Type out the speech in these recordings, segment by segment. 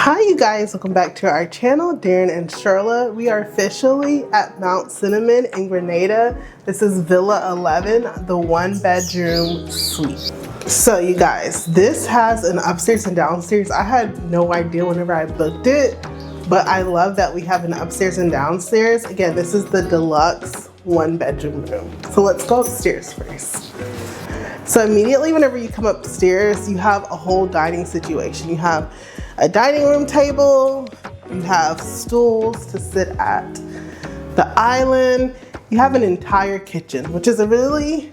Hi you guys, welcome back to our channel, Darren and Charlotte. We are officially at Mount Cinnmon in Grenada. This is Villa 11, the 1-bedroom suite. So you guys, this has an upstairs and downstairs. I had no idea whenever I booked it, but I love that we have an upstairs and downstairs. Again, this is the deluxe 1-bedroom room. So let's go upstairs first. So immediately whenever you come upstairs, you have a whole dining situation. You have a dining room table, you have stools to sit at the island, you have an entire kitchen, which is a really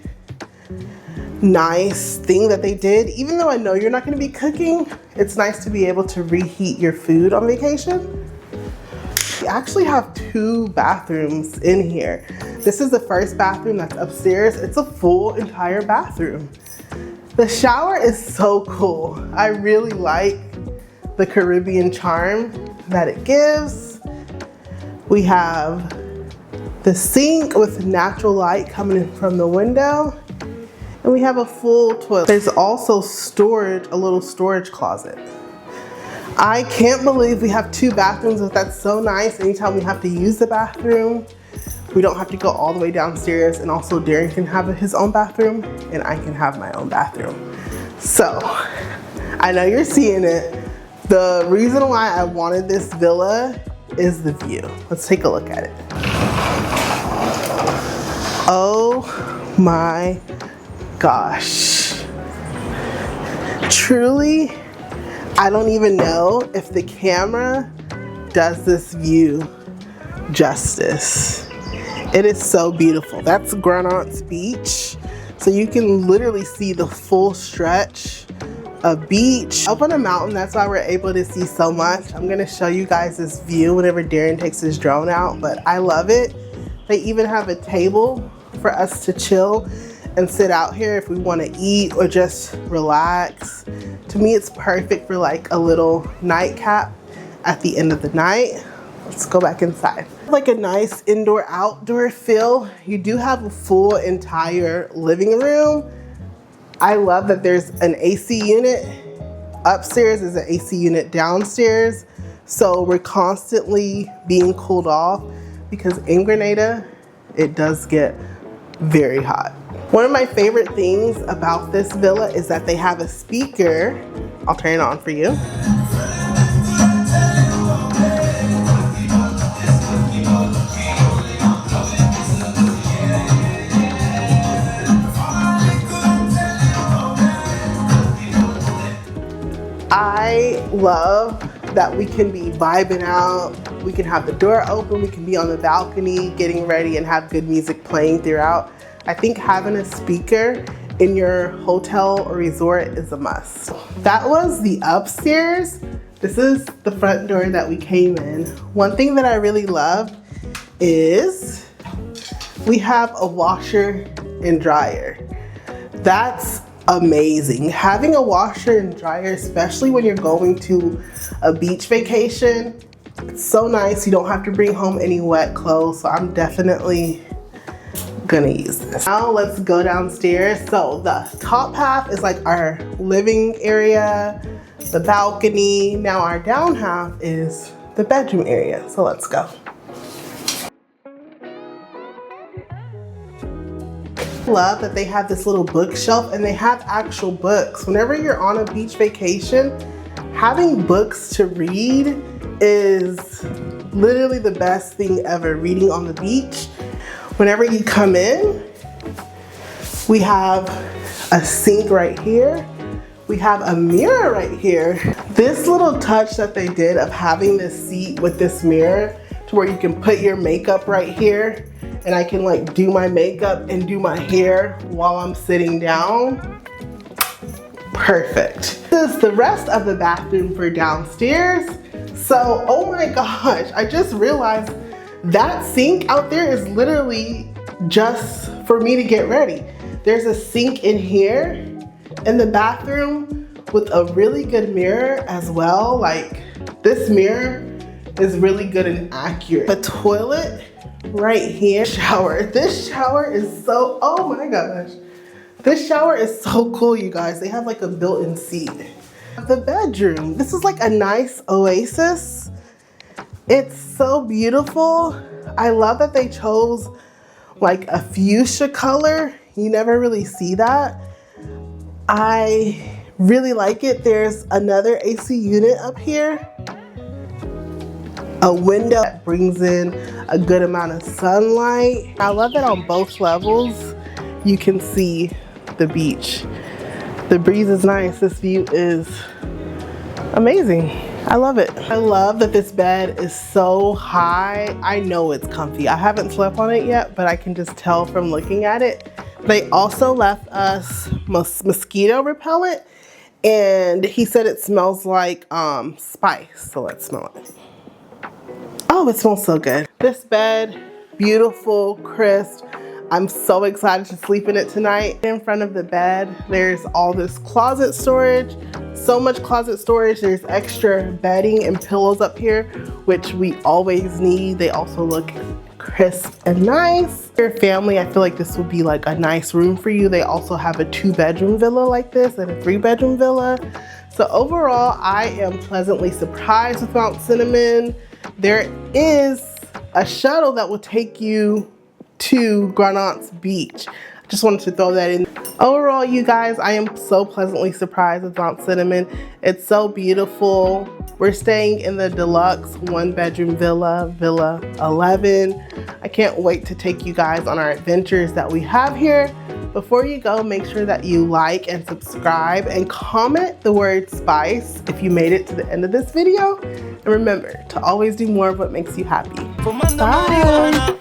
nice thing that they did. Even though I know you're not gonna be cooking, it's nice to be able to reheat your food on vacation. We actually have 2 bathrooms in here. This is the first bathroom that's upstairs. It's a full entire bathroom. The shower is so cool. I really like the Caribbean charm that it gives. We have the sink with natural light coming in from the window. And we have a full toilet. There's also storage, a little storage closet. I can't believe we have 2 bathrooms, but that's so nice. Anytime we have to use the bathroom, we don't have to go all the way downstairs. And also Darren can have his own bathroom and I can have my own bathroom. So, I know you're seeing it. The reason why I wanted this villa is the view. Let's take a look at it. Oh my gosh. Truly, I don't even know if the camera does this view justice. It is so beautiful. That's Grenada Beach. So you can literally see the full stretch of beach. Up on a mountain, that's why we're able to see so much. I'm gonna show you guys this view whenever Darren takes his drone out, but I love it. They even have a table for us to chill and sit out here if we wanna eat or just relax. To me, it's perfect for like a little nightcap at the end of the night. Let's go back inside. Like a nice indoor-outdoor feel. You do have a full entire living room. I love that there's an AC unit upstairs, there's an AC unit downstairs. So we're constantly being cooled off because in Grenada, it does get very hot. One of my favorite things about this villa is that they have a speaker. I'll turn it on for you. I love that we can be vibing out. We can have the door open, we can be on the balcony getting ready and have good music playing throughout. I think having a speaker in your hotel or resort is a must. That was the upstairs. This is the front door that we came in. One thing that I really love is we have a washer and dryer. That's amazing. Having a washer and dryer, especially when you're going to a beach vacation, it's so nice. You don't have to bring home any wet clothes, so I'm definitely gonna use this. Now let's go downstairs. So the top half is like our living area, the balcony. Now our down half is the bedroom area. So let's go. Love that they have this little bookshelf and they have actual books. Whenever you're on a beach vacation, having books to read is literally the best thing ever, reading on the beach. Whenever you come in, we have a sink right here. We have a mirror right here. This little touch that they did of having this seat with this mirror to where you can put your makeup right here and I can like do my makeup and do my hair while I'm sitting down. Perfect. This is the rest of the bathroom for downstairs. So, oh my gosh, I just realized that sink out there is literally just for me to get ready. There's a sink in here in the bathroom with a really good mirror as well. Like this mirror is really good and accurate. The toilet right here, shower. This shower is so, oh my gosh. This shower is so cool, you guys. They have like a built-in seat. The bedroom. This is like a nice oasis. It's so beautiful. I love that they chose like a fuchsia color. You never really see that. I really like it. There's another AC unit up here. A window that brings in a good amount of sunlight. I love that on both levels you can see the beach. The breeze is nice. This view is amazing. I love it. I love that this bed is so high. I know it's comfy. I haven't slept on it yet, but I can just tell from looking at it. They also left us mosquito repellent, and he said it smells like spice. So let's smell it. Oh, it smells so good. This bed, beautiful, crisp. I'm so excited to sleep in it tonight. In front of the bed, there's all this closet storage. So much closet storage. There's extra bedding and pillows up here, which we always need. They also look crisp and nice. For your family, I feel like this would be like a nice room for you. They also have a 2-bedroom villa like this and a 3-bedroom villa. So overall, I am pleasantly surprised with Mount Cinnmon. There is a shuttle that will take you to Grenada Beach. I just wanted to throw that in. Overall, you guys, I am so pleasantly surprised with Mount Cinnmon. It's so beautiful. We're staying in the deluxe 1-bedroom villa, Villa 11. I can't wait to take you guys on our adventures that we have here. Before you go, make sure that you like and subscribe and comment the word spice if you made it to the end of this video. And remember to always do more of what makes you happy. Bye.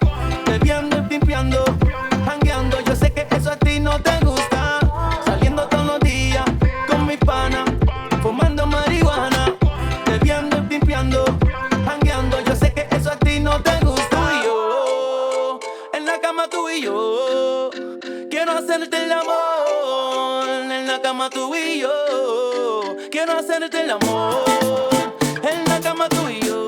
Quiero hacerte el amor en la cama tú y yo. Quiero hacerte el amor en la cama tú y yo.